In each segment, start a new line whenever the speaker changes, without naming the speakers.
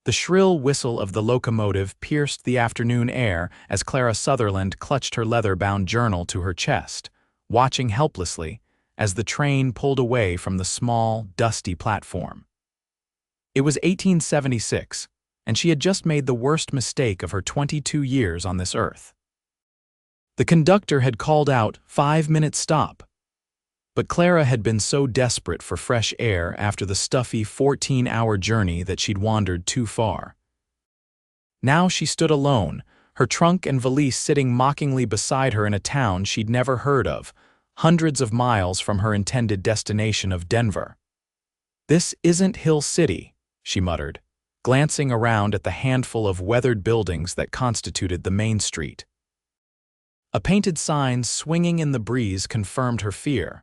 The shrill whistle of the locomotive pierced the afternoon air as Clara Sutherland clutched her leather-bound journal to her chest, watching helplessly as the train pulled away from the small, dusty platform. It was 1876, and she had just made the worst mistake of her 22 years on this earth. The conductor had called out, "5-minute stop." But Clara had been so desperate for fresh air after the stuffy 14-hour journey that she'd wandered too far. Now she stood alone, her trunk and valise sitting mockingly beside her in a town she'd never heard of, hundreds of miles from her intended destination of Denver. "This isn't Hill City," she muttered, glancing around at the handful of weathered buildings that constituted the main street. A painted sign swinging in the breeze confirmed her fear.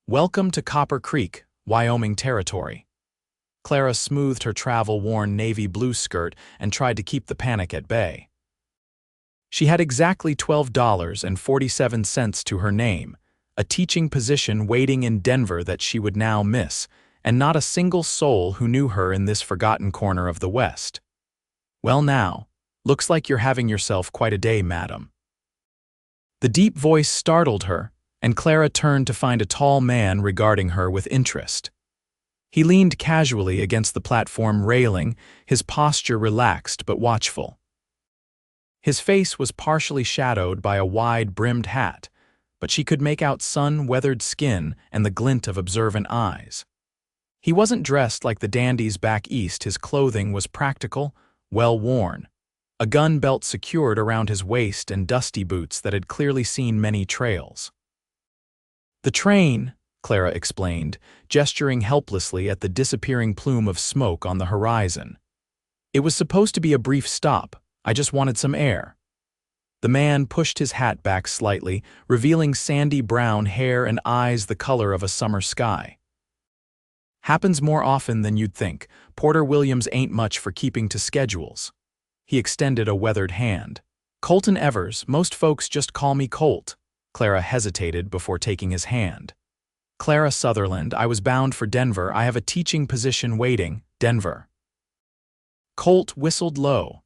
"Welcome to Copper Creek, Wyoming Territory." Clara smoothed her travel-worn navy blue skirt and tried to keep the panic at bay. She had exactly $12.47 to her name, a teaching position waiting in Denver that she would now miss, and not a single soul who knew her in this forgotten corner of the West. "Well now, looks like you're having yourself quite a day, madam." The deep voice startled her, and Clara turned to find a tall man regarding her with interest. He leaned casually against the platform railing, his posture relaxed but watchful. His face was partially shadowed by a wide-brimmed hat, but she could make out sun-weathered skin and the glint of observant eyes. He wasn't dressed like the dandies back east. His clothing was practical, well-worn, a gun belt secured around his waist and dusty boots that had clearly seen many trails. "The train," Clara explained, gesturing helplessly at the disappearing plume of smoke on the horizon. "It was supposed to be a brief stop. I just wanted some air." The man pushed his hat back slightly, revealing sandy brown hair and eyes the color of a summer sky. "Happens more often than you'd think. Porter Williams ain't much for keeping to schedules." He extended a weathered hand. "Colt Evers, most folks just call me Colt." Clara hesitated before taking his hand. "Clara Sutherland, I was bound for Denver. I have a teaching position waiting, Denver." Colt whistled low.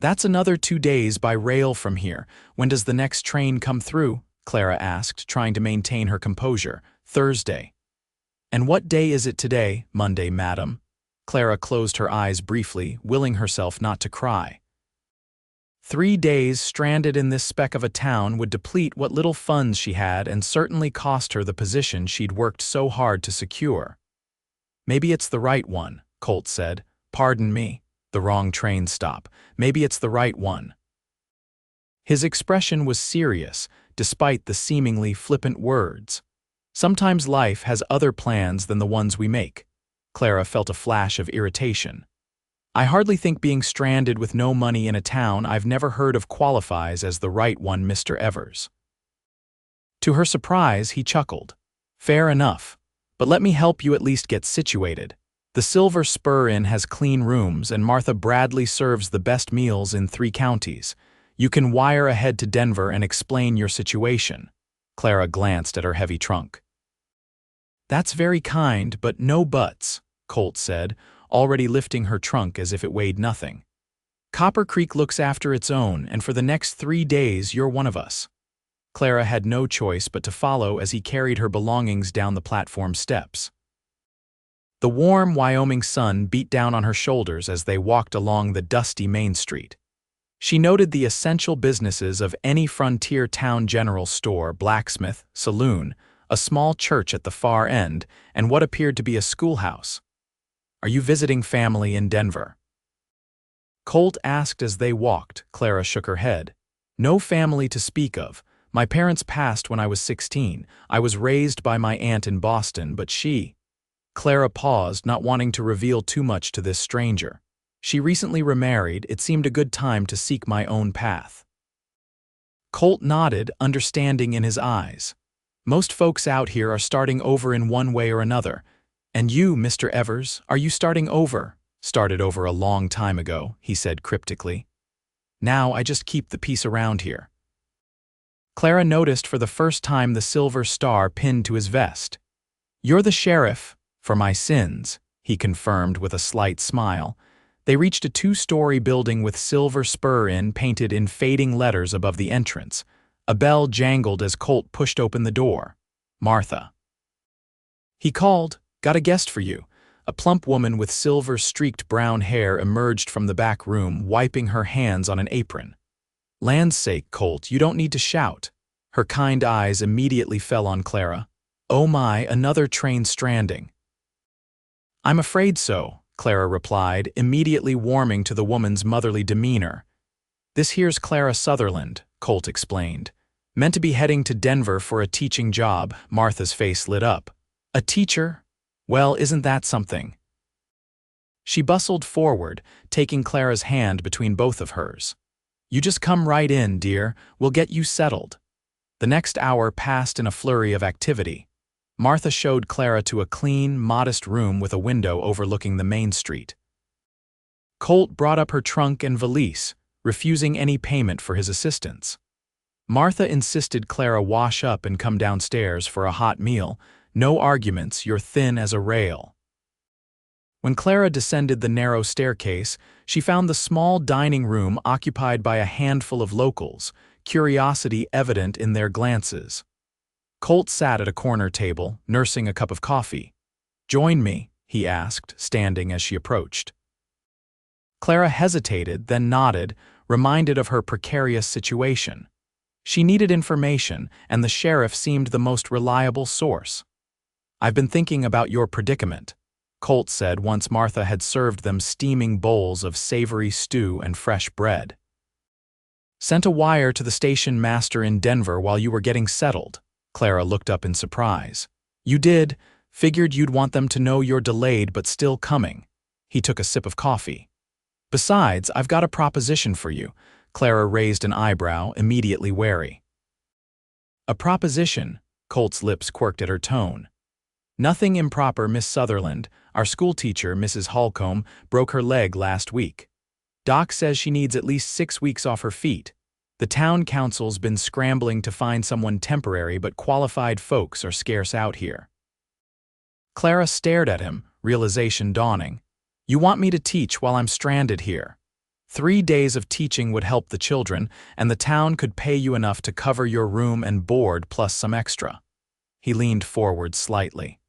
"That's another 2 days by rail from here. When does the next train come through?" Clara asked, trying to maintain her composure. "Thursday." "And what day is it today?" "Monday, madam." Clara closed her eyes briefly, willing herself not to cry. 3 days stranded in this speck of a town would deplete what little funds she had and certainly cost her the position she'd worked so hard to secure. "Maybe it's the right one," Colt said. "Pardon me, the wrong train stop. Maybe it's the right one." His expression was serious, despite the seemingly flippant words. Sometimes life has other plans than the ones we make. Clara felt a flash of irritation. "I hardly think being stranded with no money in a town I've never heard of qualifies as the right one, Mr. Evers." To her surprise, he chuckled. "Fair enough, but let me help you at least get situated. The Silver Spur Inn has clean rooms, and Martha Bradley serves the best meals in 3 counties. You can wire ahead to Denver and explain your situation." Clara glanced at her heavy trunk. "That's very kind, but no buts," Colt said, already lifting her trunk as if it weighed nothing. "Copper Creek looks after its own, and for the next 3 days you're one of us." Clara had no choice but to follow as he carried her belongings down the platform steps. The warm Wyoming sun beat down on her shoulders as they walked along the dusty Main Street. She noted the essential businesses of any frontier town: general store, blacksmith, saloon, a small church at the far end, and what appeared to be a schoolhouse. "Are you visiting family in Denver?" Colt asked as they walked. Clara shook her head. "No family to speak of. My parents passed when I was 16. I was raised by my aunt in Boston, but she—" Clara paused, not wanting to reveal too much to this stranger. "She recently remarried. It seemed a good time to seek my own path." Colt nodded, understanding in his eyes. "Most folks out here are starting over in one way or another. And you, Mr. Evers, are you starting over?" "Started over a long time ago," he said cryptically. "Now I just keep the peace around here." Clara noticed for the first time the silver star pinned to his vest. "You're the sheriff, for my sins," he confirmed with a slight smile. They reached a two-story building with silver spur inn painted in fading letters above the entrance. A bell jangled as Colt pushed open the door. Martha. He called, "Got a guest for you." A plump woman with silver-streaked brown hair emerged from the back room, wiping her hands on an apron. "Land's sake, Colt, you don't need to shout." Her kind eyes immediately fell on Clara. "Oh my, another train stranding." "I'm afraid so," Clara replied, immediately warming to the woman's motherly demeanor. "This here's Clara Sutherland," Colt explained. "Meant to be heading to Denver for a teaching job." Martha's face lit up. "A teacher? Well, isn't that something?" She bustled forward, taking Clara's hand between both of hers. "You just come right in, dear. We'll get you settled." The next hour passed in a flurry of activity. Martha showed Clara to a clean, modest room with a window overlooking the main street. Colt brought up her trunk and valise, refusing any payment for his assistance. Martha insisted Clara wash up and come downstairs for a hot meal. "No arguments, you're thin as a rail." When Clara descended the narrow staircase, she found the small dining room occupied by a handful of locals, curiosity evident in their glances. Colt sat at a corner table, nursing a cup of coffee. "Join me," he asked, standing as she approached. Clara hesitated, then nodded, reminded of her precarious situation. She needed information, and the sheriff seemed the most reliable source. "I've been thinking about your predicament," Colt said once Martha had served them steaming bowls of savory stew and fresh bread. "Sent a wire to the station master in Denver while you were getting settled." Clara looked up in surprise. "You did? Figured you'd want them to know you're delayed but still coming." He took a sip of coffee. "Besides, I've got a proposition for you." Clara raised an eyebrow, immediately wary. "A proposition?" Colt's lips quirked at her tone. "Nothing improper, Miss Sutherland. Our schoolteacher, Mrs. Holcomb, broke her leg last week. Doc says she needs at least 6 weeks off her feet. The town council's been scrambling to find someone temporary, but qualified folks are scarce out here." Clara stared at him, realization dawning. "You want me to teach while I'm stranded here? 3 days of teaching would help the children, and the town could pay you enough to cover your room and board plus some extra." He leaned forward slightly.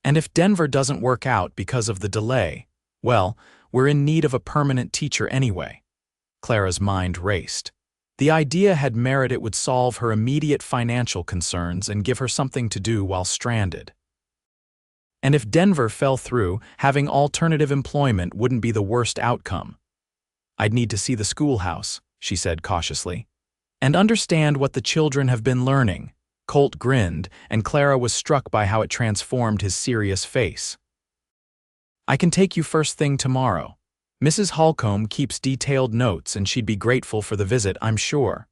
"And if Denver doesn't work out because of the delay, well, we're in need of a permanent teacher anyway." Clara's mind raced. The idea had merit. It would solve her immediate financial concerns and give her something to do while stranded. And if Denver fell through, having alternative employment wouldn't be the worst outcome. "I'd need to see the schoolhouse," she said cautiously, "and understand what the children have been learning." Colt grinned, and Clara was struck by how it transformed his serious face. "I can take you first thing tomorrow. Mrs. Holcomb keeps detailed notes, and she'd be grateful for the visit, I'm sure."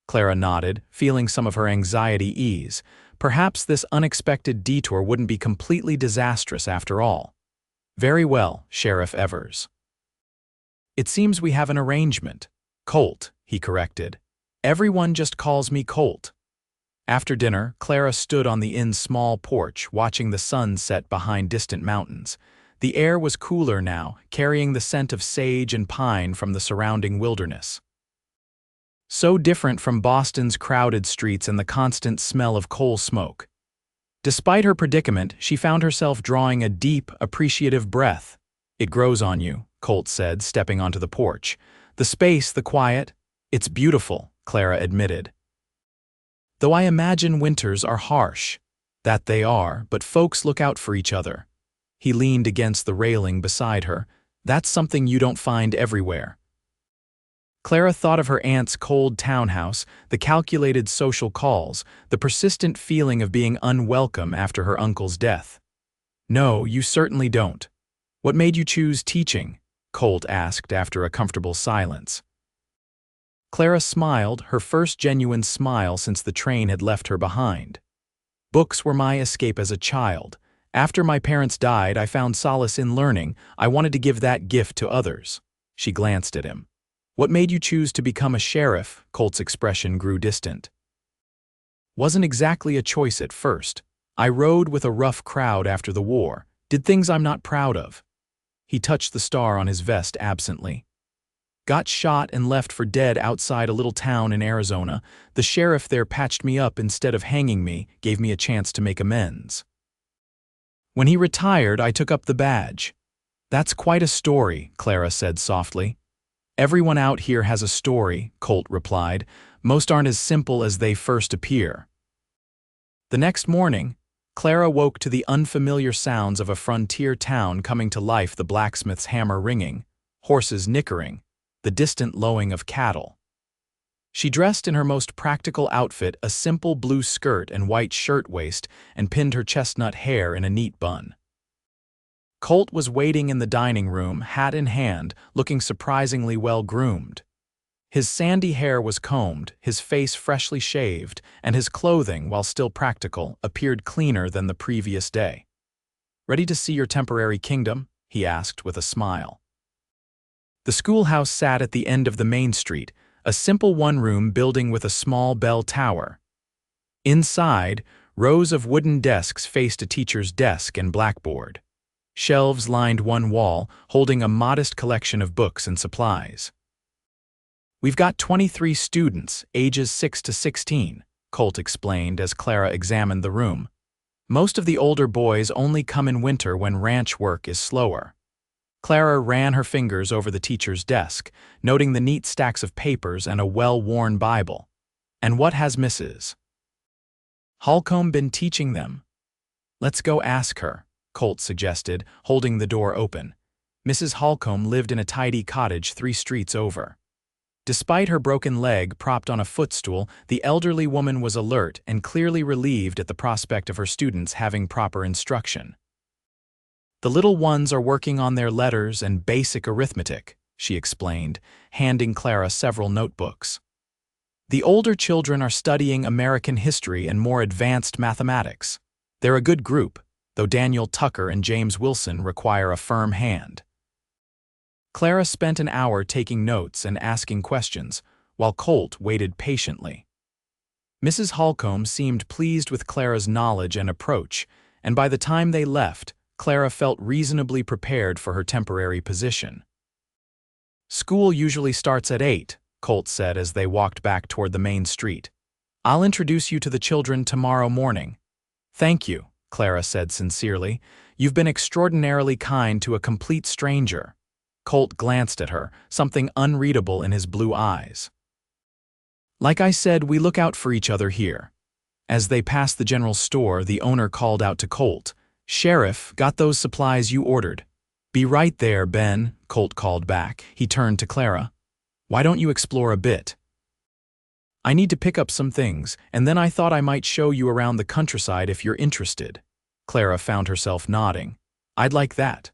Clara nodded, feeling some of her anxiety ease. Perhaps this unexpected detour wouldn't be completely disastrous after all. "Very well, Sheriff Evers." "It seems we have an arrangement." "Colt," he corrected. "Everyone just calls me Colt." After dinner, Clara stood on the inn's small porch, watching the sun set behind distant mountains. The air was cooler now, carrying the scent of sage and pine from the surrounding wilderness. So different from Boston's crowded streets and the constant smell of coal smoke. Despite her predicament, she found herself drawing a deep, appreciative breath. "It grows on you," Colt said, stepping onto the porch. "The space, the quiet. It's beautiful," Clara admitted. "Though I imagine winters are harsh." "That they are, but folks look out for each other." He leaned against the railing beside her. "That's something you don't find everywhere." Clara thought of her aunt's cold townhouse, the calculated social calls, the persistent feeling of being unwelcome after her uncle's death. "No, you certainly don't." "What made you choose teaching?" Colt asked after a comfortable silence. Clara smiled, her first genuine smile since the train had left her behind. "Books were my escape as a child. After my parents died, I found solace in learning. I wanted to give that gift to others." She glanced at him. "What made you choose to become a sheriff?" Colt's expression grew distant. "Wasn't exactly a choice at first. I rode with a rough crowd after the war, did things I'm not proud of." He touched the star on his vest absently. Got shot and left for dead outside a little town in Arizona. The sheriff there patched me up instead of hanging me, gave me a chance to make amends. When he retired, I took up the badge. That's quite a story, Clara said softly. Everyone out here has a story, Colt replied. Most aren't as simple as they first appear. The next morning, Clara woke to the unfamiliar sounds of a frontier town coming to life, the blacksmith's hammer ringing, horses nickering, the distant lowing of cattle. She dressed in her most practical outfit, a simple blue skirt and white shirtwaist, and pinned her chestnut hair in a neat bun. Colt was waiting in the dining room, hat in hand, looking surprisingly well-groomed. His sandy hair was combed, his face freshly shaved, and his clothing, while still practical, appeared cleaner than the previous day. "Ready to see your temporary kingdom?" he asked with a smile. The schoolhouse sat at the end of the main street, a simple one-room building with a small bell tower. Inside, rows of wooden desks faced a teacher's desk and blackboard. Shelves lined one wall, holding a modest collection of books and supplies. "We've got 23 students, ages 6 to 16, Colt explained as Clara examined the room. "Most of the older boys only come in winter when ranch work is slower." Clara ran her fingers over the teacher's desk, noting the neat stacks of papers and a well-worn Bible. "And what has Mrs. Holcomb been teaching them?" "Let's go ask her," Colt suggested, holding the door open. Mrs. Holcomb lived in a tidy cottage 3 streets over. Despite her broken leg propped on a footstool, the elderly woman was alert and clearly relieved at the prospect of her students having proper instruction. "The little ones are working on their letters and basic arithmetic," she explained, handing Clara several notebooks. "The older children are studying American history and more advanced mathematics. They're a good group, though Daniel Tucker and James Wilson require a firm hand." Clara spent an hour taking notes and asking questions, while Colt waited patiently. Mrs. Holcomb seemed pleased with Clara's knowledge and approach, and by the time they left, Clara felt reasonably prepared for her temporary position. "School usually starts at 8, Colt said as they walked back toward the main street. "I'll introduce you to the children tomorrow morning." "Thank you," Clara said sincerely. "You've been extraordinarily kind to a complete stranger." Colt glanced at her, something unreadable in his blue eyes. "Like I said, we look out for each other here." As they passed the general store, the owner called out to Colt, "Sheriff, got those supplies you ordered?" "Be right there, Ben," Colt called back. He turned to Clara. "Why don't you explore a bit?" "I need to pick up some things, and then I thought I might show you around the countryside if you're interested." Clara found herself nodding. "I'd like that."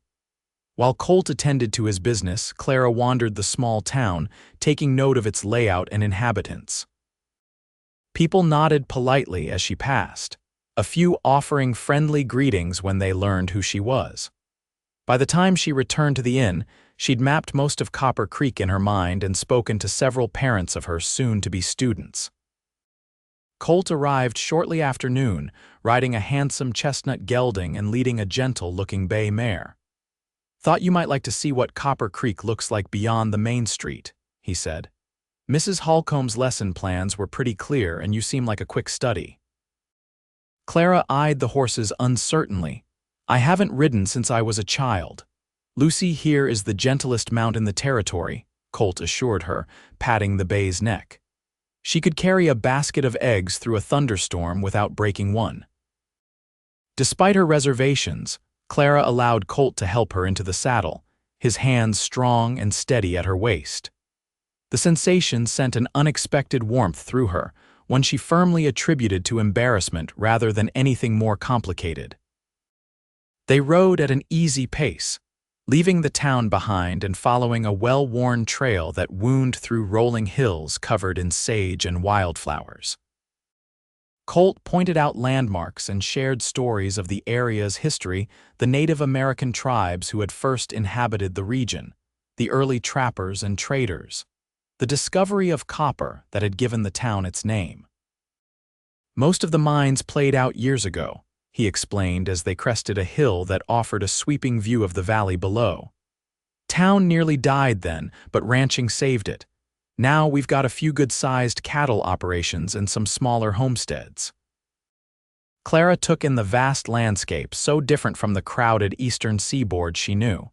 While Colt attended to his business, Clara wandered the small town, taking note of its layout and inhabitants. People nodded politely as she passed, a few offering friendly greetings when they learned who she was. By the time she returned to the inn, she'd mapped most of Copper Creek in her mind and spoken to several parents of her soon-to-be students. Colt arrived shortly after noon, riding a handsome chestnut gelding and leading a gentle-looking bay mare. "Thought you might like to see what Copper Creek looks like beyond the main street," he said. "Mrs. Holcomb's lesson plans were pretty clear and you seem like a quick study." Clara eyed the horses uncertainly. "I haven't ridden since I was a child." "Lucy here is the gentlest mount in the territory," Colt assured her, patting the bay's neck. "She could carry a basket of eggs through a thunderstorm without breaking one." Despite her reservations, Clara allowed Colt to help her into the saddle, his hands strong and steady at her waist. The sensation sent an unexpected warmth through her, one she firmly attributed to embarrassment rather than anything more complicated. They rode at an easy pace, leaving the town behind and following a well-worn trail that wound through rolling hills covered in sage and wildflowers. Colt pointed out landmarks and shared stories of the area's history, the Native American tribes who had first inhabited the region, the early trappers and traders, the discovery of copper that had given the town its name. "Most of the mines played out years ago," he explained as they crested a hill that offered a sweeping view of the valley below. Town nearly died then, but ranching saved it. Now we've got a few good-sized cattle operations and some smaller homesteads. Clara took in the vast landscape, so different from the crowded eastern seaboard she knew.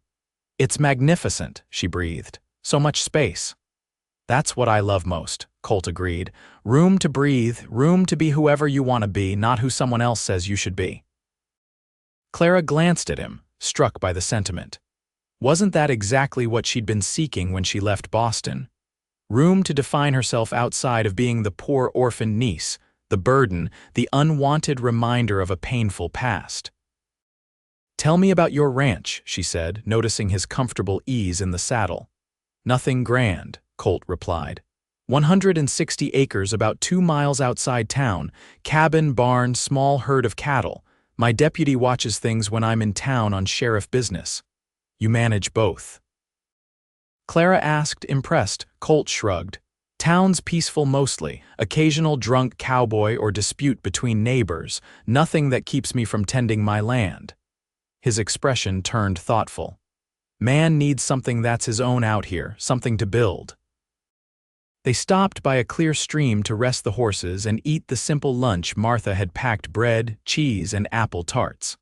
It's magnificent, she breathed. So much space. That's what I love most, Colt agreed. Room to breathe, room to be whoever you want to be, not who someone else says you should be. Clara glanced at him, struck by the sentiment. Wasn't that exactly what she'd been seeking when she left Boston? Room to define herself outside of being the poor orphaned niece, the burden, the unwanted reminder of a painful past. "Tell me about your ranch," she said, noticing his comfortable ease in the saddle. "Nothing grand," Colt replied. 160 acres about 2 miles outside town, cabin, barn, small herd of cattle. My deputy watches things when I'm in town on sheriff business. You manage both?" Clara asked, impressed. Colt shrugged. "Town's peaceful mostly, occasional drunk cowboy or dispute between neighbors, nothing that keeps me from tending my land." His expression turned thoughtful. "Man needs something that's his own out here, something to build." They stopped by a clear stream to rest the horses and eat the simple lunch Martha had packed: bread, cheese, and apple tarts.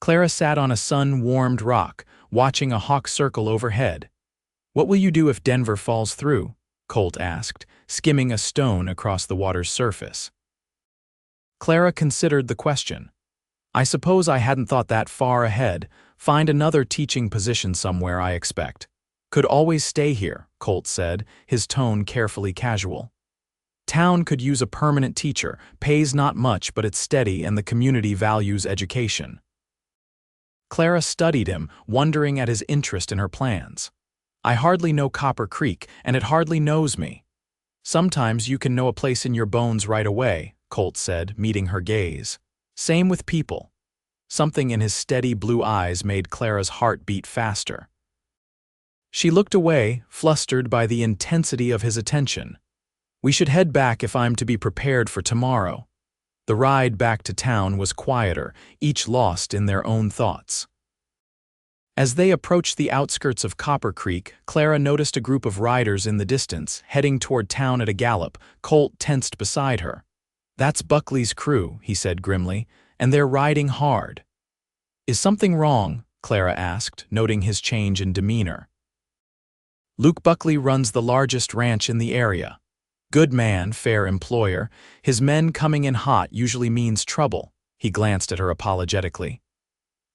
Clara sat on a sun-warmed rock, watching a hawk circle overhead. "What will you do if Denver falls through?" Colt asked, skimming a stone across the water's surface. Clara considered the question. "I suppose I hadn't thought that far ahead. Find another teaching position somewhere, I expect." "Could always stay here," Colt said, his tone carefully casual. "Town could use a permanent teacher, pays not much but it's steady and the community values education." Clara studied him, wondering at his interest in her plans. "I hardly know Copper Creek, and it hardly knows me." "Sometimes you can know a place in your bones right away," Colt said, meeting her gaze. "Same with people." Something in his steady blue eyes made Clara's heart beat faster. She looked away, flustered by the intensity of his attention. "We should head back if I'm to be prepared for tomorrow." The ride back to town was quieter, each lost in their own thoughts. As they approached the outskirts of Copper Creek, Clara noticed a group of riders in the distance, heading toward town at a gallop. Colt tensed beside her. "That's Buckley's crew," he said grimly, "and they're riding hard." "Is something wrong?" Clara asked, noting his change in demeanor. "Luke Buckley runs the largest ranch in the area. Good man, fair employer. His men coming in hot usually means trouble." He glanced at her apologetically.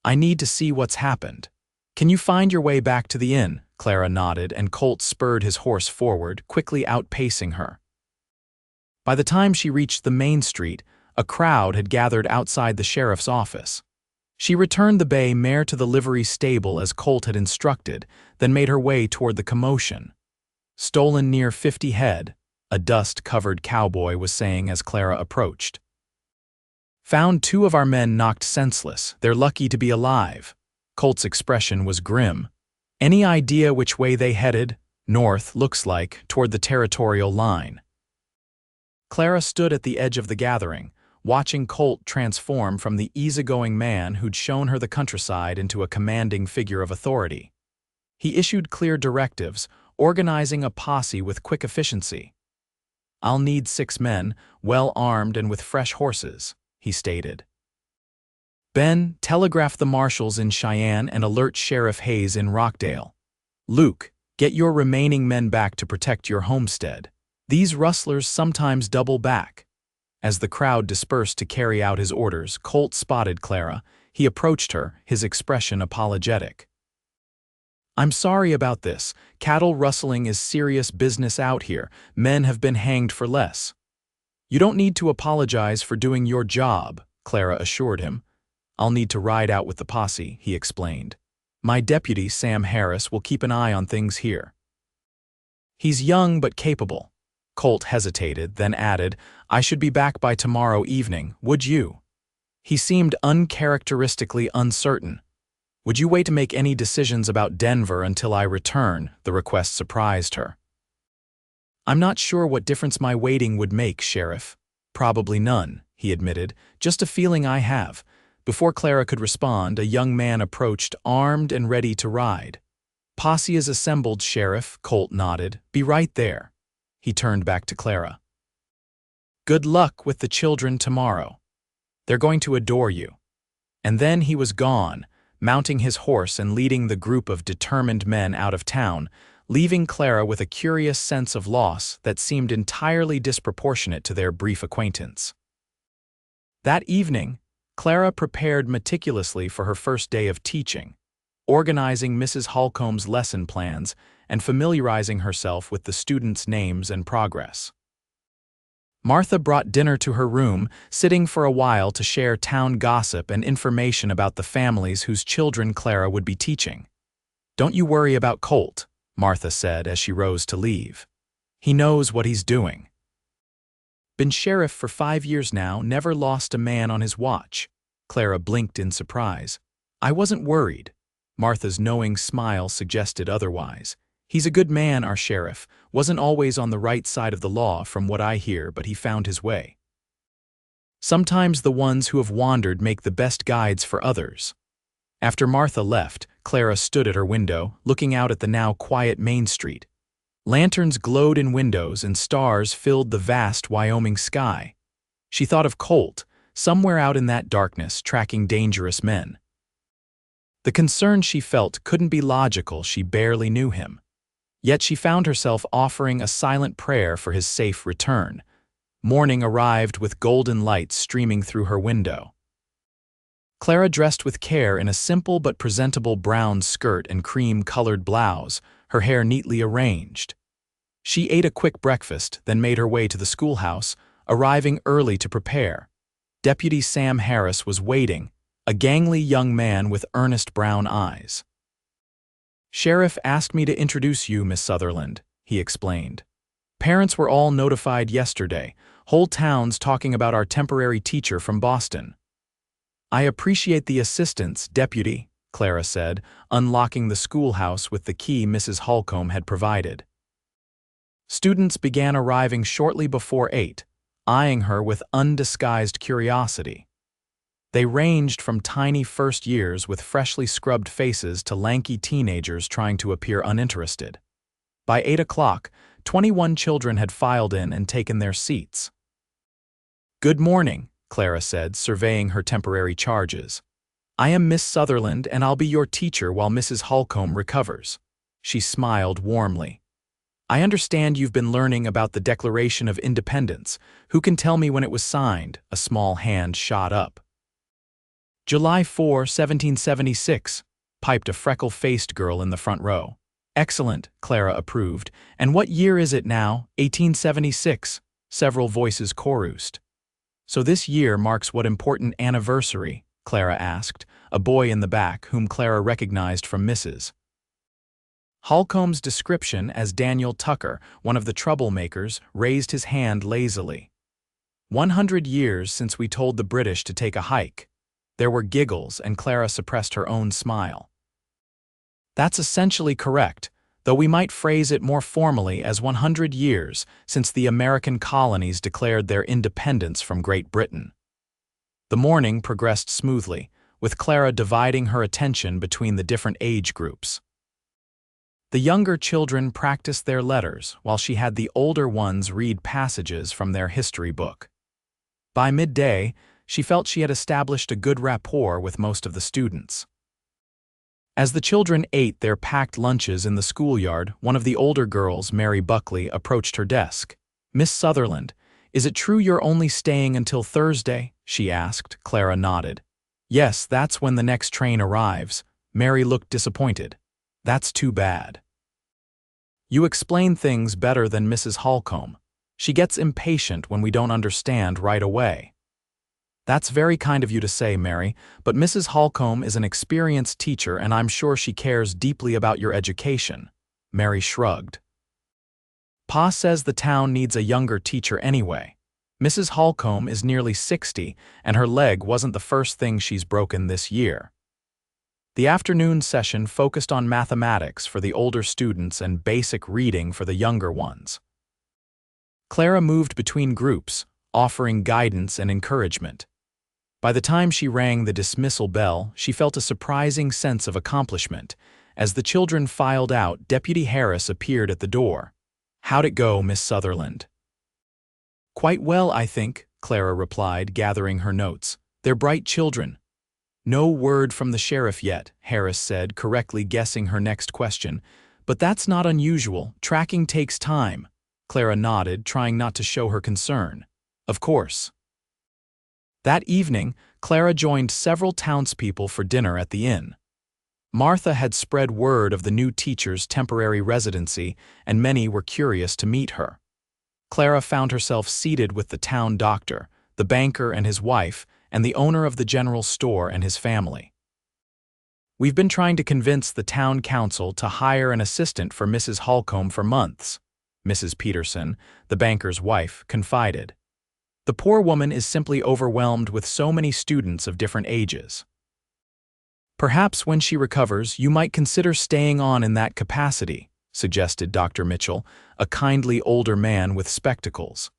"I need to see what's happened." "Can you find your way back to the inn?" Clara nodded, and Colt spurred his horse forward, quickly outpacing her. By the time she reached the main street, a crowd had gathered outside the sheriff's office. She returned the bay mare to the livery stable as Colt had instructed, then made her way toward the commotion. "Stolen near 50 head, a dust-covered cowboy was saying as Clara approached. "Found 2 of our men knocked senseless. They're lucky to be alive." Colt's expression was grim. "Any idea which way they headed?" "North, looks like, toward the territorial line." Clara stood at the edge of the gathering, watching Colt transform from the easygoing man who'd shown her the countryside into a commanding figure of authority. He issued clear directives, organizing a posse with quick efficiency. "I'll need 6 men, well armed and with fresh horses," he stated. "Ben, telegraph the marshals in Cheyenne and alert Sheriff Hayes in Rockdale. Luke, get your remaining men back to protect your homestead. These rustlers sometimes double back." As the crowd dispersed to carry out his orders, Colt spotted Clara. He approached her, his expression apologetic. "I'm sorry about this. Cattle rustling is serious business out here. Men have been hanged for less." "You don't need to apologize for doing your job," Clara assured him. "I'll need to ride out with the posse," he explained. "My deputy, Sam Harris, will keep an eye on things here." "He's young but capable." Colt hesitated, then added, "I should be back by tomorrow evening, would you?" He seemed uncharacteristically uncertain. "Would you wait to make any decisions about Denver until I return?" The request surprised her. "I'm not sure what difference my waiting would make, Sheriff." "Probably none," he admitted, "just a feeling I have." Before Clara could respond, a young man approached, armed and ready to ride. Posse is assembled, Sheriff, Colt nodded. Be right there. He turned back to Clara. Good luck with the children tomorrow. They're going to adore you. And then he was gone, mounting his horse and leading the group of determined men out of town, leaving Clara with a curious sense of loss that seemed entirely disproportionate to their brief acquaintance. That evening, Clara prepared meticulously for her first day of teaching, organizing Mrs. Holcomb's lesson plans and familiarizing herself with the students' names and progress. Martha brought dinner to her room, sitting for a while to share town gossip and information about the families whose children Clara would be teaching. Don't you worry about Colt, Martha said as she rose to leave. He knows what he's doing. Been sheriff for 5 years now, never lost a man on his watch. Clara blinked in surprise. I wasn't worried. Martha's knowing smile suggested otherwise. He's a good man, our sheriff. Wasn't always on the right side of the law from what I hear, but he found his way. Sometimes the ones who have wandered make the best guides for others. After Martha left, Clara stood at her window, looking out at the now quiet Main Street. Lanterns glowed in windows and stars filled the vast Wyoming sky. She thought of Colt, somewhere out in that darkness, tracking dangerous men. The concern she felt couldn't be logical, she barely knew him. Yet she found herself offering a silent prayer for his safe return. Morning arrived with golden lights streaming through her window. Clara dressed with care in a simple but presentable brown skirt and cream-colored blouse, her hair neatly arranged. She ate a quick breakfast, then made her way to the schoolhouse, arriving early to prepare. Deputy Sam Harris was waiting, a gangly young man with earnest brown eyes. Sheriff asked me to introduce you, Miss Sutherland, he explained. Parents were all notified yesterday, whole towns talking about our temporary teacher from Boston. I appreciate the assistance, Deputy, Clara said, unlocking the schoolhouse with the key Mrs. Holcomb had provided. Students began arriving shortly before 8, eyeing her with undisguised curiosity. They ranged from tiny first years with freshly scrubbed faces to lanky teenagers trying to appear uninterested. By 8 o'clock, 21 children had filed in and taken their seats. Good morning, Clara said, surveying her temporary charges. I am Miss Sutherland, and I'll be your teacher while Mrs. Holcomb recovers. She smiled warmly. I understand you've been learning about the Declaration of Independence. Who can tell me when it was signed? A small hand shot up. July 4, 1776, piped a freckle-faced girl in the front row. Excellent, Clara approved. And what year is it now? 1876, several voices chorused. So this year marks what important anniversary? Clara asked, a boy in the back whom Clara recognized from Mrs. Holcomb's description as Daniel Tucker, one of the troublemakers, raised his hand lazily. 100 years since we told the British to take a hike. There were giggles, and Clara suppressed her own smile. That's essentially correct, though we might phrase it more formally as 100 years since the American colonies declared their independence from Great Britain. The morning progressed smoothly, with Clara dividing her attention between the different age groups. The younger children practiced their letters, while she had the older ones read passages from their history book. By midday, she felt she had established a good rapport with most of the students. As the children ate their packed lunches in the schoolyard, one of the older girls, Mary Buckley, approached her desk. Miss Sutherland, is it true you're only staying until Thursday? She asked. Clara nodded. Yes, that's when the next train arrives. Mary looked disappointed. That's too bad. You explain things better than Mrs. Holcomb. She gets impatient when we don't understand right away. That's very kind of you to say, Mary, but Mrs. Holcomb is an experienced teacher and I'm sure she cares deeply about your education. Mary shrugged. Pa says the town needs a younger teacher anyway. Mrs. Holcomb is nearly 60 and her leg wasn't the first thing she's broken this year. The afternoon session focused on mathematics for the older students and basic reading for the younger ones. Clara moved between groups, offering guidance and encouragement. By the time she rang the dismissal bell, she felt a surprising sense of accomplishment, As the children filed out, Deputy Harris appeared at the door. "How'd it go, Miss Sutherland?" "Quite well, I think," Clara replied, gathering her notes. "They're bright children." "No word from the sheriff yet," Harris said, correctly guessing her next question. "But that's not unusual. Tracking takes time." Clara nodded, trying not to show her concern. "Of course." That evening, Clara joined several townspeople for dinner at the inn. Martha had spread word of the new teacher's temporary residency, and many were curious to meet her. Clara found herself seated with the town doctor, the banker and his wife, and the owner of the general store and his family. "We've been trying to convince the town council to hire an assistant for Mrs. Holcomb for months," Mrs. Peterson, the banker's wife, confided. "The poor woman is simply overwhelmed with so many students of different ages. Perhaps when she recovers, you might consider staying on in that capacity," suggested Dr. Mitchell, a kindly older man with spectacles.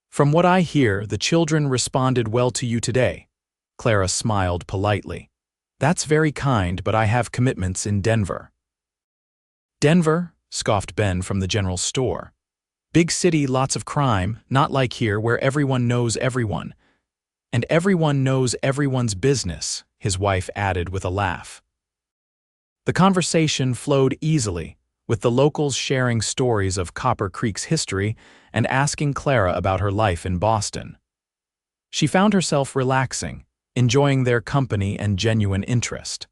"From what I hear, the children responded well to you today." Clara smiled politely. "That's very kind, but I have commitments in Denver." "Denver?" scoffed Ben from the general store. "Big city, lots of crime, not like here where everyone knows everyone. And everyone knows everyone's business," his wife added with a laugh. The conversation flowed easily, with the locals sharing stories of Copper Creek's history and asking Clara about her life in Boston. She found herself relaxing, enjoying their company and genuine interest.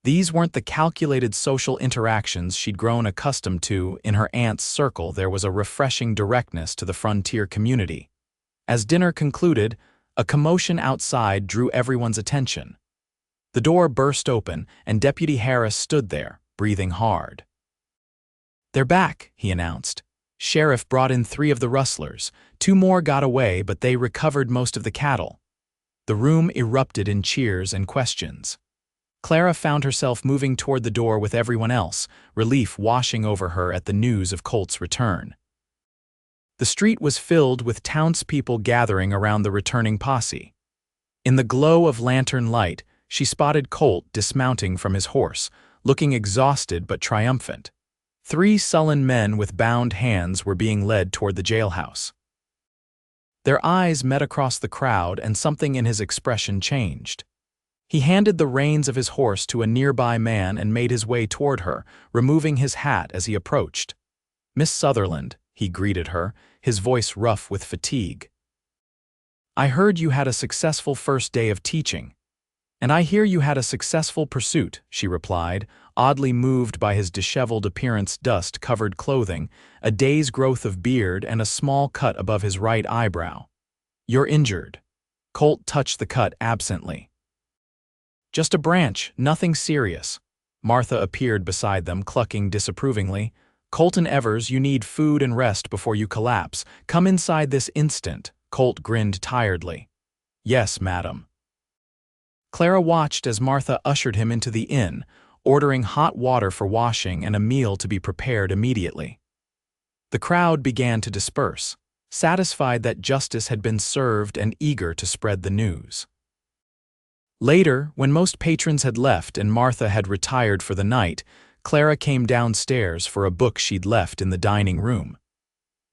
These weren't the calculated social interactions she'd grown accustomed to in her aunt's circle. There was a refreshing directness to the frontier community. As dinner concluded, a commotion outside drew everyone's attention. The door burst open, and Deputy Harris stood there, breathing hard. "They're back," he announced. "Sheriff brought in 3 of the rustlers. 2 more got away, but they recovered most of the cattle." The room erupted in cheers and questions. Clara found herself moving toward the door with everyone else, relief washing over her at the news of Colt's return. The street was filled with townspeople gathering around the returning posse. In the glow of lantern light, she spotted Colt dismounting from his horse, looking exhausted but triumphant. 3 sullen men with bound hands were being led toward the jailhouse. Their eyes met across the crowd, and something in his expression changed. He handed the reins of his horse to a nearby man and made his way toward her, removing his hat as he approached. "Miss Sutherland," he greeted her, his voice rough with fatigue. "I heard you had a successful first day of teaching." "And I hear you had a successful pursuit," she replied, oddly moved by his disheveled appearance, dust-covered clothing, a day's growth of beard, and a small cut above his right eyebrow. "You're injured." Colt touched the cut absently. "Just a branch, nothing serious." Martha appeared beside them, clucking disapprovingly. "Colt Evers, you need food and rest before you collapse. Come inside this instant." Colt grinned tiredly. "Yes, madam." Clara watched as Martha ushered him into the inn, ordering hot water for washing and a meal to be prepared immediately. The crowd began to disperse, satisfied that justice had been served and eager to spread the news. Later, when most patrons had left and Martha had retired for the night, Clara came downstairs for a book she'd left in the dining room.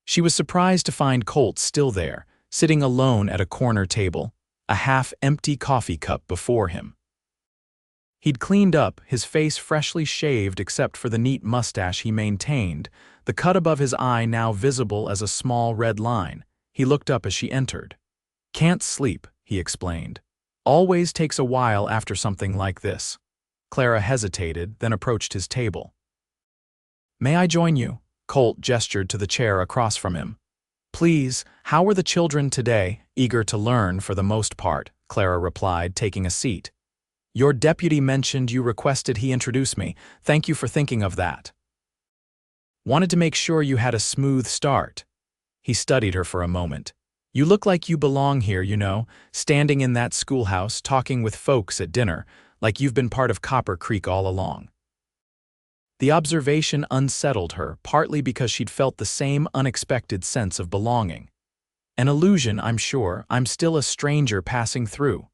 She was surprised to find Colt still there, sitting alone at a corner table, a half-empty coffee cup before him. He'd cleaned up, his face freshly shaved except for the neat mustache he maintained, the cut above his eye now visible as a small red line. He looked up as she entered. "Can't sleep," he explained. "Always takes a while after something like this." Clara hesitated, then approached his table. "May I join you?" Colt gestured to the chair across from him. "Please, how were the children today?" "Eager to learn for the most part," Clara replied, taking a seat. "Your deputy mentioned you requested he introduce me. Thank you for thinking of that. Wanted to make sure you had a smooth start." He studied her for a moment. "You look like you belong here, you know, standing in that schoolhouse, talking with folks at dinner, like you've been part of Copper Creek all along." The observation unsettled her, partly because she'd felt the same unexpected sense of belonging. "An illusion, I'm sure. I'm still a stranger passing through."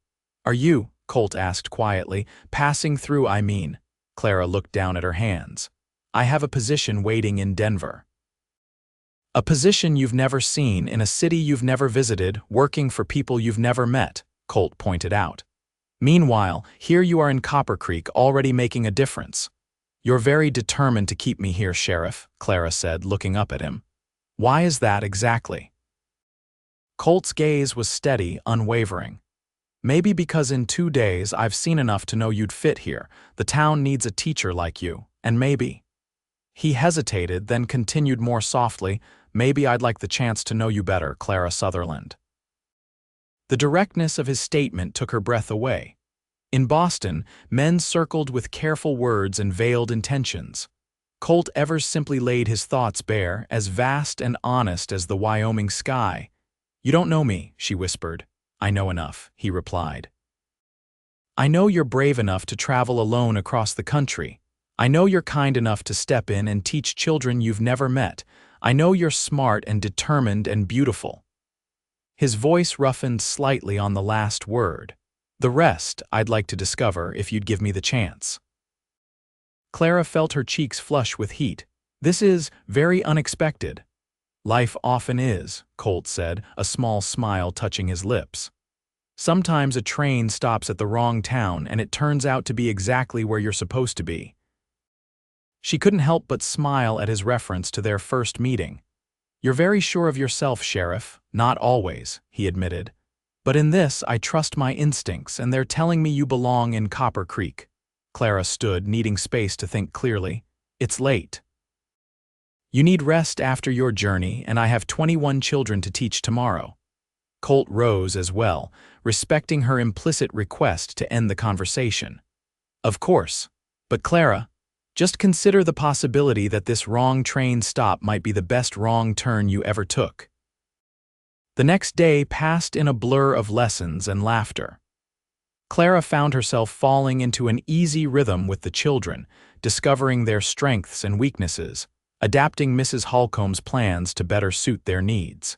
"Are you?" Colt asked quietly. "Passing through, I mean." Clara looked down at her hands. I have a position waiting in Denver. A position you've never seen in a city you've never visited, working for people you've never met, Colt pointed out. Meanwhile, here you are in Copper Creek already making a difference. You're very determined to keep me here, Sheriff, Clara said, looking up at him. Why is that exactly? Colt's gaze was steady, unwavering. Maybe because in 2 days I've seen enough to know you'd fit here. The town needs a teacher like you, and maybe. He hesitated, then continued more softly, maybe I'd like the chance to know you better, Clara Sutherland. The directness of his statement took her breath away. In Boston, men circled with careful words and veiled intentions. Colt Evers simply laid his thoughts bare, as vast and honest as the Wyoming sky. You don't know me, she whispered. I know enough, he replied. I know you're brave enough to travel alone across the country. I know you're kind enough to step in and teach children you've never met. I know you're smart and determined and beautiful. His voice roughened slightly on the last word. The rest I'd like to discover if you'd give me the chance. Clara felt her cheeks flush with heat. This is very unexpected. Life often is, Colt said, a small smile touching his lips. Sometimes a train stops at the wrong town and it turns out to be exactly where you're supposed to be. She couldn't help but smile at his reference to their first meeting. You're very sure of yourself, Sheriff. Not always, he admitted. But in this, I trust my instincts, and they're telling me you belong in Copper Creek. Clara stood, needing space to think clearly. It's late. You need rest after your journey, and I have 21 children to teach tomorrow. Colt rose as well, respecting her implicit request to end the conversation. Of course. But Clara, just consider the possibility that this wrong train stop might be the best wrong turn you ever took. The next day passed in a blur of lessons and laughter. Clara found herself falling into an easy rhythm with the children, discovering their strengths and weaknesses, adapting Mrs. Holcomb's plans to better suit their needs.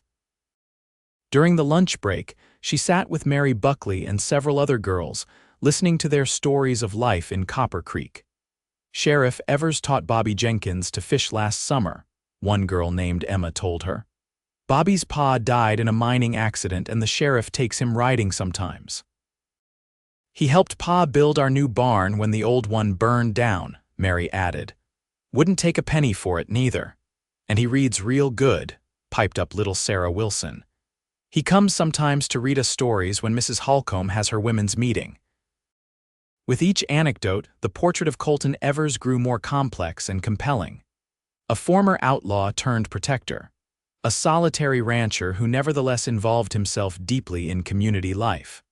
During the lunch break, she sat with Mary Buckley and several other girls, listening to their stories of life in Copper Creek. Sheriff Evers taught Bobby Jenkins to fish last summer, one girl named Emma told her. Bobby's pa died in a mining accident and the sheriff takes him riding sometimes. He helped Pa build our new barn when the old one burned down, Mary added. Wouldn't take a penny for it, neither. And he reads real good, piped up little Sarah Wilson. He comes sometimes to read us stories when Mrs. Holcomb has her women's meeting. With each anecdote, the portrait of Colton Evers grew more complex and compelling. A former outlaw turned protector. A solitary rancher who nevertheless involved himself deeply in community life.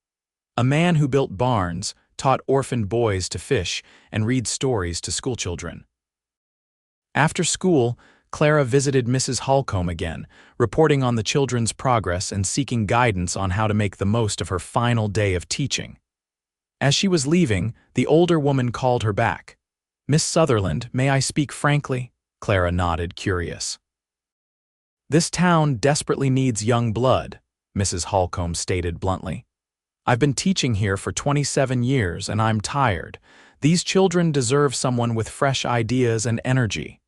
A man who built barns, taught orphaned boys to fish, and read stories to schoolchildren. After school, Clara visited Mrs. Holcomb again, reporting on the children's progress and seeking guidance on how to make the most of her final day of teaching. As she was leaving, the older woman called her back. Miss Sutherland, may I speak frankly? Clara nodded, curious. This town desperately needs young blood, Mrs. Holcomb stated bluntly. I've been teaching here for 27 years and I'm tired. These children deserve someone with fresh ideas and energy.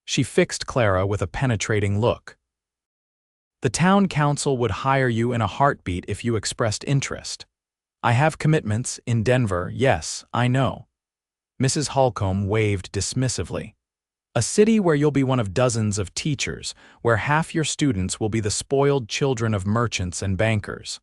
She fixed Clara with a penetrating look. The town council would hire you in a heartbeat if you expressed interest. I have commitments in Denver, yes, I know. Mrs. Holcomb waved dismissively. A city where you'll be one of dozens of teachers, where half your students will be the spoiled children of merchants and bankers.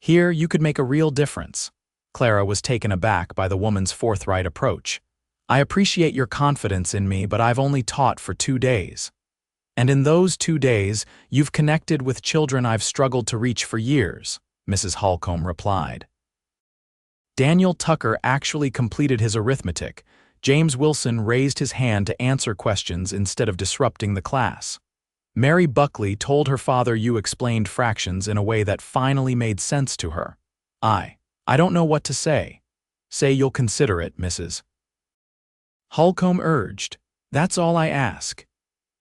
Here you could make a real difference. Clara was taken aback by the woman's forthright approach. I appreciate your confidence in me, but I've only taught for 2 days. And in those 2 days, you've connected with children I've struggled to reach for years, Mrs. Holcomb replied. Daniel Tucker actually completed his arithmetic. James Wilson raised his hand to answer questions instead of disrupting the class. Mary Buckley told her father you explained fractions in a way that finally made sense to her. I don't know what to say. Say you'll consider it, Mrs. Holcomb urged. That's all I ask.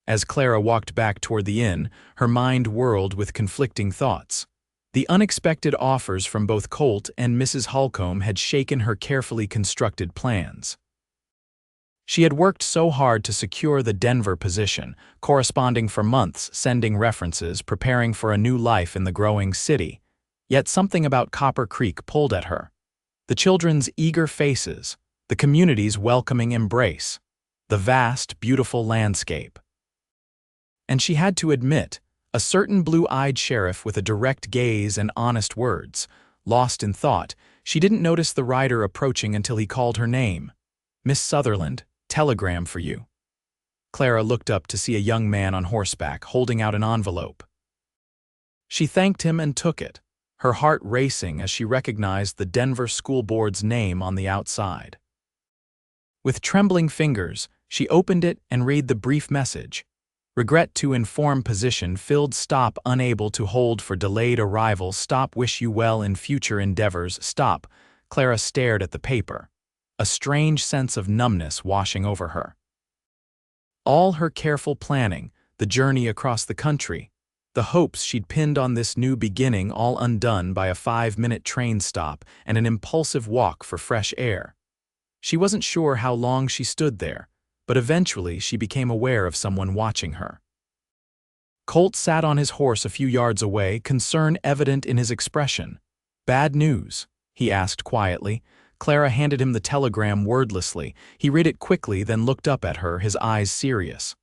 As Clara walked back toward the inn, her mind whirled with conflicting thoughts. The unexpected offers from both Colt and Mrs. Holcomb had shaken her carefully constructed plans. She had worked so hard to secure the Denver position, corresponding for months, sending references, preparing for a new life in the growing city. Yet something about Copper Creek pulled at her. The children's eager faces, the community's welcoming embrace, the vast, beautiful landscape. And she had to admit, a certain blue-eyed sheriff with a direct gaze and honest words, lost in thought, she didn't notice the rider approaching until he called her name. "Miss Sutherland, telegram for you." Clara looked up to see a young man on horseback holding out an envelope. She thanked him and took it, her heart racing as she recognized the Denver School Board's name on the outside. With trembling fingers, she opened it and read the brief message. "Regret to inform position filled, stop unable to hold for delayed arrival, stop wish you well in future endeavors, stop." Clara stared at the paper, a strange sense of numbness washing over her. All her careful planning, the journey across the country, the hopes she'd pinned on this new beginning, all undone by a 5-minute train stop and an impulsive walk for fresh air. She wasn't sure how long she stood there, but eventually she became aware of someone watching her. Colt sat on his horse a few yards away, concern evident in his expression. "Bad news?" he asked quietly. Clara handed him the telegram wordlessly. He read it quickly, then looked up at her, his eyes serious.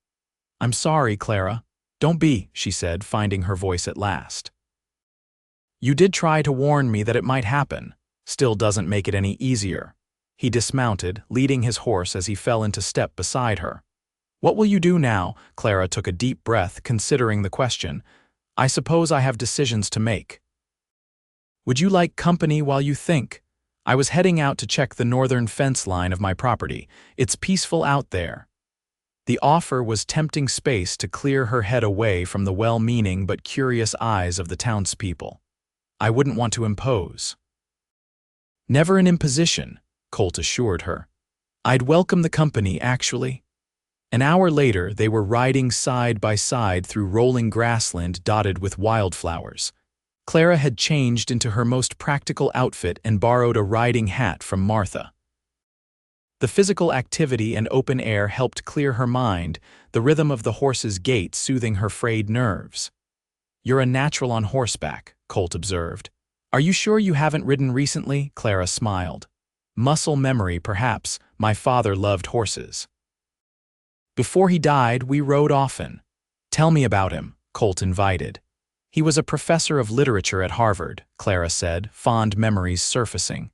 "I'm sorry, Clara." "Don't be," she said, finding her voice at last. "You did try to warn me that it might happen. Still doesn't make it any easier." He dismounted, leading his horse as he fell into step beside her. "What will you do now?" Clara took a deep breath, considering the question. "I suppose I have decisions to make." "Would you like company while you think? I was heading out to check the northern fence line of my property. It's peaceful out there." The offer was tempting space to clear her head away from the well-meaning but curious eyes of the townspeople. "I wouldn't want to impose." "Never an imposition," Colt assured her. "I'd welcome the company, actually." An hour later, they were riding side by side through rolling grassland dotted with wildflowers. Clara had changed into her most practical outfit and borrowed a riding hat from Martha. The physical activity and open air helped clear her mind, the rhythm of the horse's gait soothing her frayed nerves. "You're a natural on horseback," Colt observed. "Are you sure you haven't ridden recently?" Clara smiled. "Muscle memory, perhaps. My father loved horses. Before he died, we rode often." "Tell me about him," Colt invited. "He was a professor of literature at Harvard," Clara said, fond memories surfacing.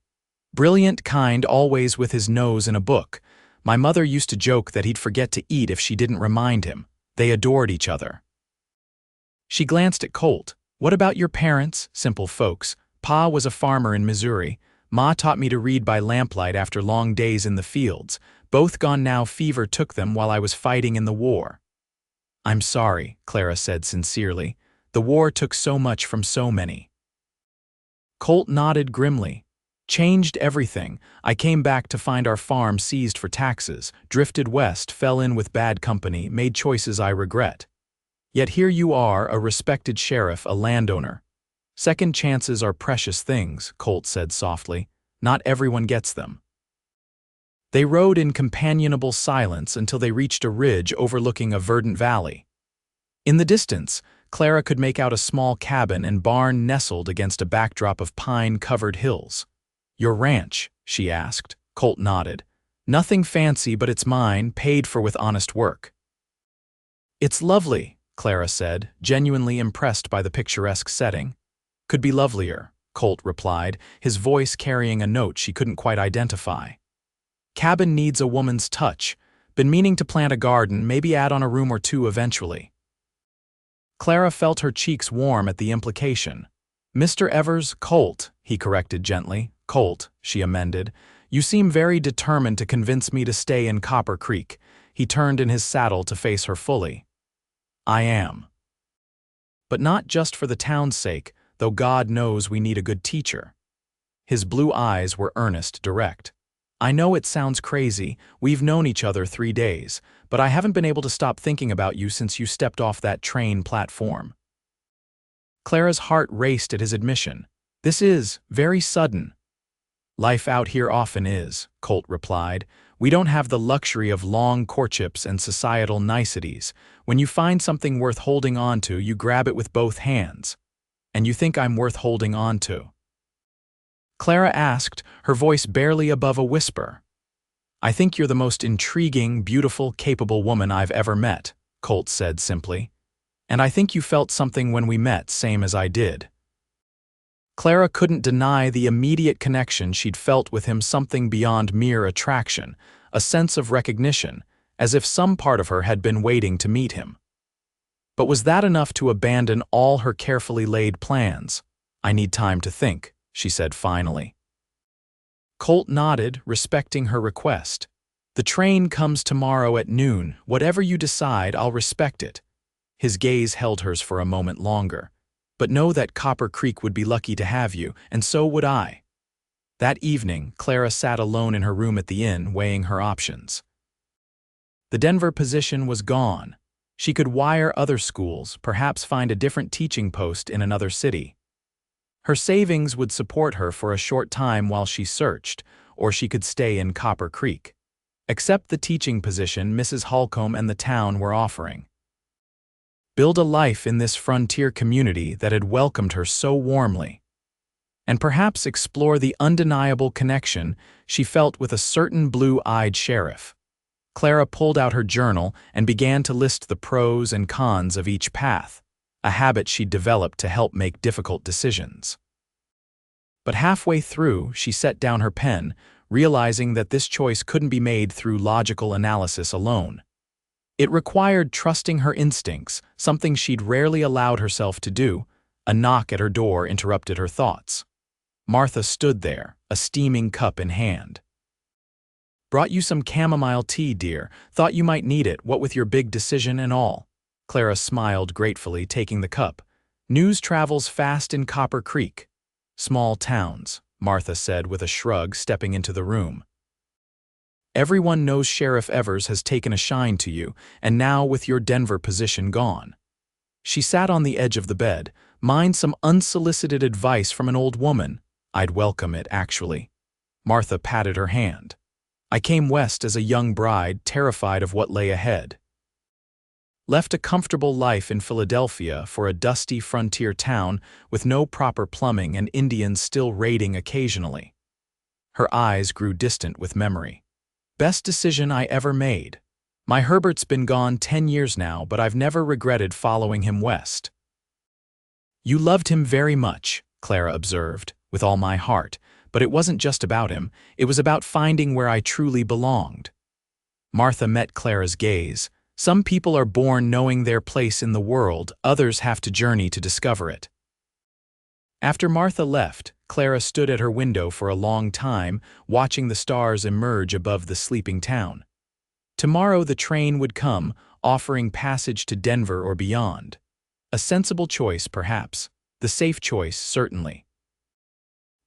"Brilliant, kind, always with his nose in a book. My mother used to joke that he'd forget to eat if she didn't remind him. They adored each other." She glanced at Colt. "What about your parents?" "Simple folks. Pa was a farmer in Missouri. Ma taught me to read by lamplight after long days in the fields. Both gone now. Fever took them while I was fighting in the war." "I'm sorry," Clara said sincerely. "The war took so much from so many." Colt nodded grimly. "Changed everything. I came back to find our farm seized for taxes, drifted west, fell in with bad company, made choices I regret. Yet here you are, a respected sheriff, a landowner." "Second chances are precious things," Colt said softly. "Not everyone gets them." They rode in companionable silence until they reached a ridge overlooking a verdant valley. In the distance, Clara could make out a small cabin and barn nestled against a backdrop of pine-covered hills. "Your ranch?" she asked. Colt nodded. "Nothing fancy, but it's mine, paid for with honest work." "It's lovely," Clara said, genuinely impressed by the picturesque setting. "Could be lovelier," Colt replied, his voice carrying a note she couldn't quite identify. "Cabin needs a woman's touch. Been meaning to plant a garden, maybe add on a room or two eventually." Clara felt her cheeks warm at the implication. "Mr. Evers, Colt," he corrected gently. "Colt," she amended. "You seem very determined to convince me to stay in Copper Creek." He turned in his saddle to face her fully. "I am. But not just for the town's sake, though God knows we need a good teacher." His blue eyes were earnest, direct. "I know it sounds crazy, we've known each other 3 days, but I haven't been able to stop thinking about you since you stepped off that train platform." Clara's heart raced at his admission. "This is very sudden." "Life out here often is," Colt replied. We don't have the luxury of long courtships and societal niceties. When you find something worth holding on to, you grab it with both hands. And you think I'm worth holding on to?" Clara asked, her voice barely above a whisper. "I think you're the most intriguing, beautiful, capable woman I've ever met," Colt said simply. "And I think you felt something when we met, same as I did." Clara couldn't deny the immediate connection she'd felt with him, something beyond mere attraction, a sense of recognition, as if some part of her had been waiting to meet him. But was that enough to abandon all her carefully laid plans? "I need time to think," she said finally. Colt nodded, respecting her request. "The train comes tomorrow at noon. Whatever you decide, I'll respect it." His gaze held hers for a moment longer. "But know that Copper Creek would be lucky to have you, and so would I." That evening, Clara sat alone in her room at the inn, weighing her options. The Denver position was gone. She could wire other schools, perhaps find a different teaching post in another city. Her savings would support her for a short time while she searched, or she could stay in Copper Creek. Accept the teaching position Mrs. Holcomb and the town were offering. Build a life in this frontier community that had welcomed her so warmly. And perhaps explore the undeniable connection she felt with a certain blue-eyed sheriff. Clara pulled out her journal and began to list the pros and cons of each path, a habit she'd developed to help make difficult decisions. But halfway through, she set down her pen, realizing that this choice couldn't be made through logical analysis alone. It required trusting her instincts, something she'd rarely allowed herself to do. A knock at her door interrupted her thoughts. Martha stood there, a steaming cup in hand. "Brought you some chamomile tea, dear. Thought you might need it, what with your big decision and all." Clara smiled gratefully, taking the cup. "News travels fast in Copper Creek." "Small towns," Martha said with a shrug, stepping into the room. "Everyone knows Sheriff Evers has taken a shine to you, and now with your Denver position gone." She sat on the edge of the bed. "Mind some unsolicited advice from an old woman? I'd welcome it, actually." Martha patted her hand. "I came west as a young bride, terrified of what lay ahead. Left a comfortable life in Philadelphia for a dusty frontier town with no proper plumbing and Indians still raiding occasionally." Her eyes grew distant with memory. "Best decision I ever made. My Herbert's been gone 10 years now, but I've never regretted following him west." "You loved him very much," Clara observed, "with all my heart, but it wasn't just about him, it was about finding where I truly belonged." Martha met Clara's gaze. "Some people are born knowing their place in the world, others have to journey to discover it." After Martha left, Clara stood at her window for a long time, watching the stars emerge above the sleeping town. Tomorrow the train would come, offering passage to Denver or beyond. A sensible choice, perhaps. The safe choice, certainly.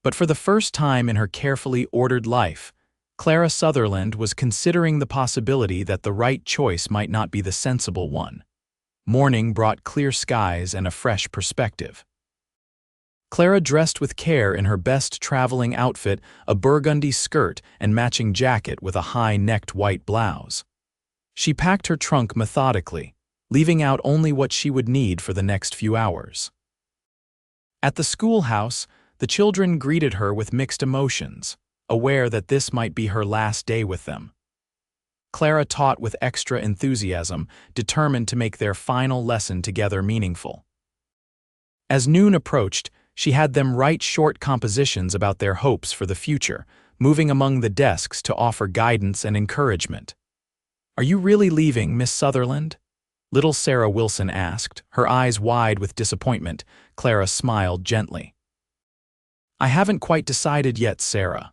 But for the first time in her carefully ordered life, Clara Sutherland was considering the possibility that the right choice might not be the sensible one. Morning brought clear skies and a fresh perspective. Clara dressed with care in her best traveling outfit, a burgundy skirt and matching jacket with a high-necked white blouse. She packed her trunk methodically, leaving out only what she would need for the next few hours. At the schoolhouse, the children greeted her with mixed emotions, aware that this might be her last day with them. Clara taught with extra enthusiasm, determined to make their final lesson together meaningful. As noon approached, she had them write short compositions about their hopes for the future, moving among the desks to offer guidance and encouragement. "Are you really leaving, Miss Sutherland?" Little Sarah Wilson asked, her eyes wide with disappointment. Clara smiled gently. "I haven't quite decided yet, Sarah."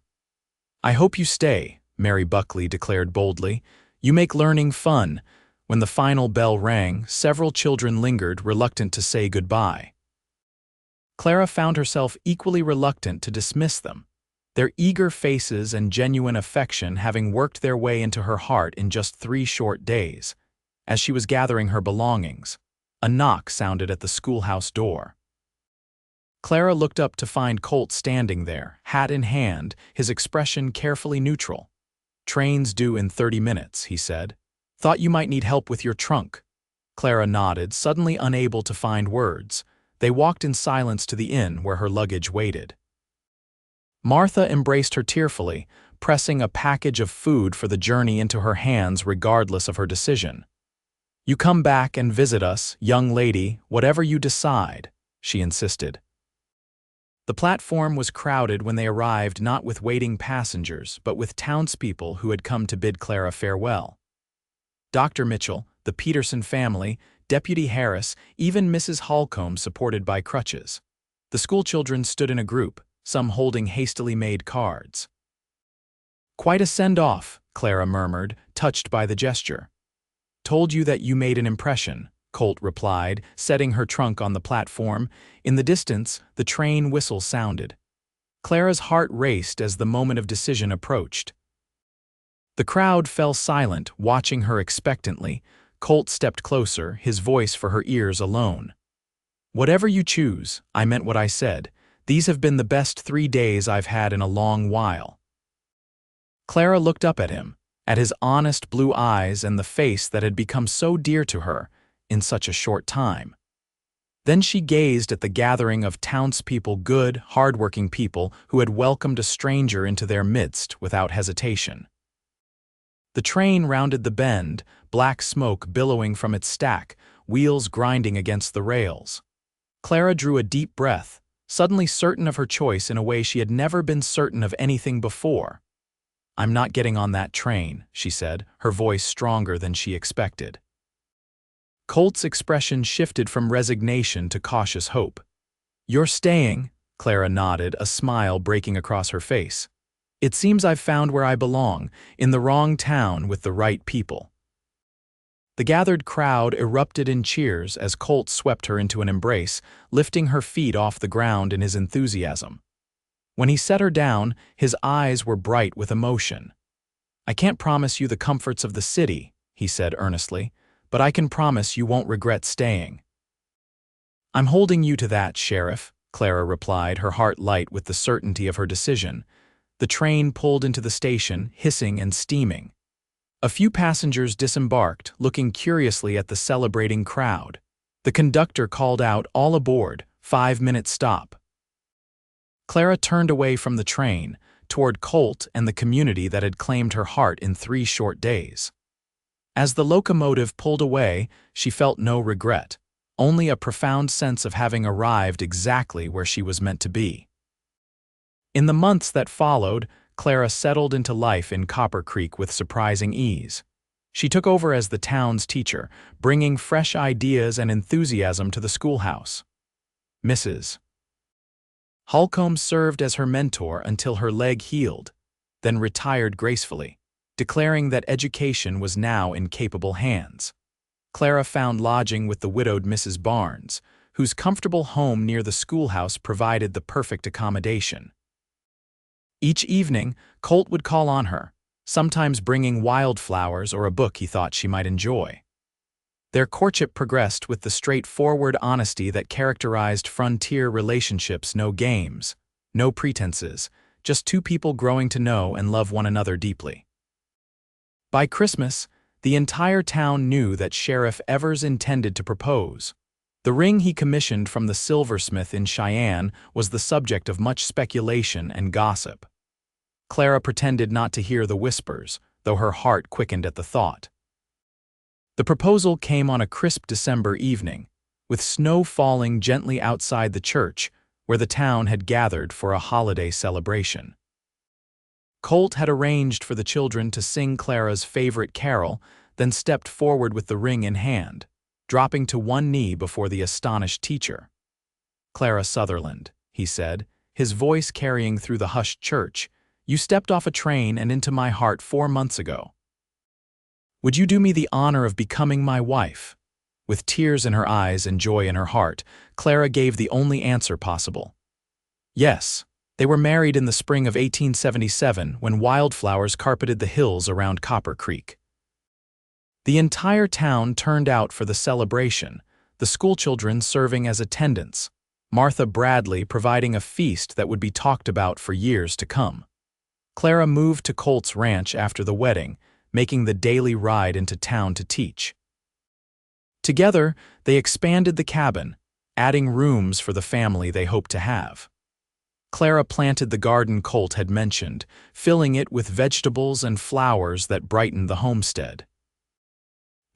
"I hope you stay," Mary Buckley declared boldly. "You make learning fun." When the final bell rang, several children lingered, reluctant to say goodbye. Clara found herself equally reluctant to dismiss them, their eager faces and genuine affection having worked their way into her heart in just 3 short days. As she was gathering her belongings, a knock sounded at the schoolhouse door. Clara looked up to find Colt standing there, hat in hand, his expression carefully neutral. Train's due in 30 minutes, he said. Thought you might need help with your trunk. Clara nodded, suddenly unable to find words. They walked in silence to the inn where her luggage waited. Martha embraced her tearfully, pressing a package of food for the journey into her hands regardless of her decision. You come back and visit us, young lady, whatever you decide, she insisted. The platform was crowded when they arrived, not with waiting passengers, but with townspeople who had come to bid Clara farewell. Dr. Mitchell, the Peterson family, Deputy Harris, even Mrs. Holcomb supported by crutches. The schoolchildren stood in a group, some holding hastily made cards. Quite a send-off, Clara murmured, touched by the gesture. Told you that you made an impression, Colt replied, setting her trunk on the platform. In the distance, the train whistle sounded. Clara's heart raced as the moment of decision approached. The crowd fell silent, watching her expectantly. Colt stepped closer, his voice for her ears alone. Whatever you choose, I meant what I said. These have been the best 3 days I've had in a long while. Clara looked up at him, at his honest blue eyes and the face that had become so dear to her in such a short time. Then she gazed at the gathering of townspeople, good, hard-working people who had welcomed a stranger into their midst without hesitation. The train rounded the bend, black smoke billowing from its stack, wheels grinding against the rails. Clara drew a deep breath, suddenly certain of her choice in a way she had never been certain of anything before. I'm not getting on that train, she said, her voice stronger than she expected. Colt's expression shifted from resignation to cautious hope. You're staying, Clara nodded, a smile breaking across her face. It seems I've found where I belong, in the wrong town with the right people. The gathered crowd erupted in cheers as Colt swept her into an embrace, lifting her feet off the ground in his enthusiasm. When he set her down, his eyes were bright with emotion. I can't promise you the comforts of the city, he said earnestly, but I can promise you won't regret staying. I'm holding you to that, Sheriff, Clara replied, her heart light with the certainty of her decision. The train pulled into the station, hissing and steaming. A few passengers disembarked, looking curiously at the celebrating crowd. The conductor called out, "All aboard, 5-minute stop." Clara turned away from the train, toward Colt and the community that had claimed her heart in 3 short days. As the locomotive pulled away, she felt no regret, only a profound sense of having arrived exactly where she was meant to be. In the months that followed, Clara settled into life in Copper Creek with surprising ease. She took over as the town's teacher, bringing fresh ideas and enthusiasm to the schoolhouse. Mrs. Holcomb served as her mentor until her leg healed, then retired gracefully, declaring that education was now in capable hands. Clara found lodging with the widowed Mrs. Barnes, whose comfortable home near the schoolhouse provided the perfect accommodation. Each evening, Colt would call on her, sometimes bringing wildflowers or a book he thought she might enjoy. Their courtship progressed with the straightforward honesty that characterized frontier relationships: no games, no pretenses, just 2 people growing to know and love one another deeply. By Christmas, the entire town knew that Sheriff Evers intended to propose. The ring he commissioned from the silversmith in Cheyenne was the subject of much speculation and gossip. Clara pretended not to hear the whispers, though her heart quickened at the thought. The proposal came on a crisp December evening, with snow falling gently outside the church, where the town had gathered for a holiday celebration. Colt had arranged for the children to sing Clara's favorite carol, then stepped forward with the ring in hand, dropping to one knee before the astonished teacher. "Clara Sutherland," he said, his voice carrying through the hushed church, "you stepped off a train and into my heart 4 months ago. Would you do me the honor of becoming my wife?" With tears in her eyes and joy in her heart, Clara gave the only answer possible. Yes, they were married in the spring of 1877 when wildflowers carpeted the hills around Copper Creek. The entire town turned out for the celebration, the schoolchildren serving as attendants, Martha Bradley providing a feast that would be talked about for years to come. Clara moved to Colt's ranch after the wedding, making the daily ride into town to teach. Together, they expanded the cabin, adding rooms for the family they hoped to have. Clara planted the garden Colt had mentioned, filling it with vegetables and flowers that brightened the homestead.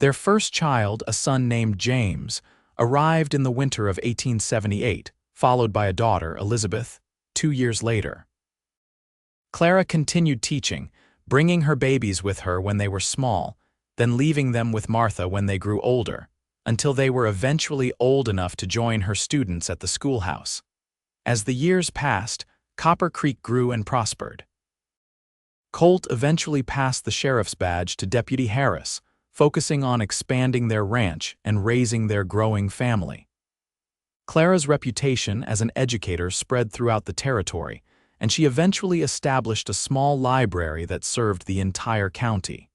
Their first child, a son named James, arrived in the winter of 1878, followed by a daughter, Elizabeth, 2 years later. Clara continued teaching, bringing her babies with her when they were small, then leaving them with Martha when they grew older, until they were eventually old enough to join her students at the schoolhouse. As the years passed, Copper Creek grew and prospered. Colt eventually passed the sheriff's badge to Deputy Harris, focusing on expanding their ranch and raising their growing family. Clara's reputation as an educator spread throughout the territory, and she eventually established a small library that served the entire county.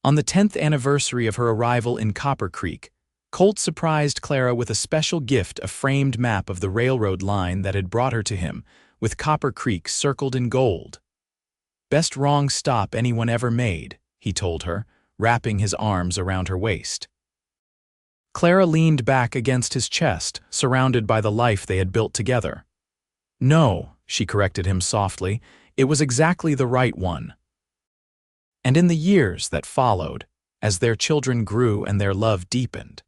On the 10th anniversary of her arrival in Copper Creek, Colt surprised Clara with a special gift, a framed map of the railroad line that had brought her to him, with Copper Creek circled in gold. "Best wrong stop anyone ever made," he told her, wrapping his arms around her waist. Clara leaned back against his chest, surrounded by the life they had built together. "No," she corrected him softly, "it was exactly the right one." And in the years that followed, as their children grew and their love deepened,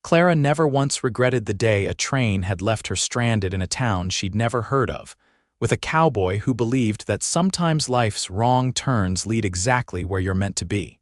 Clara never once regretted the day a train had left her stranded in a town she'd never heard of, with a cowboy who believed that sometimes life's wrong turns lead exactly where you're meant to be.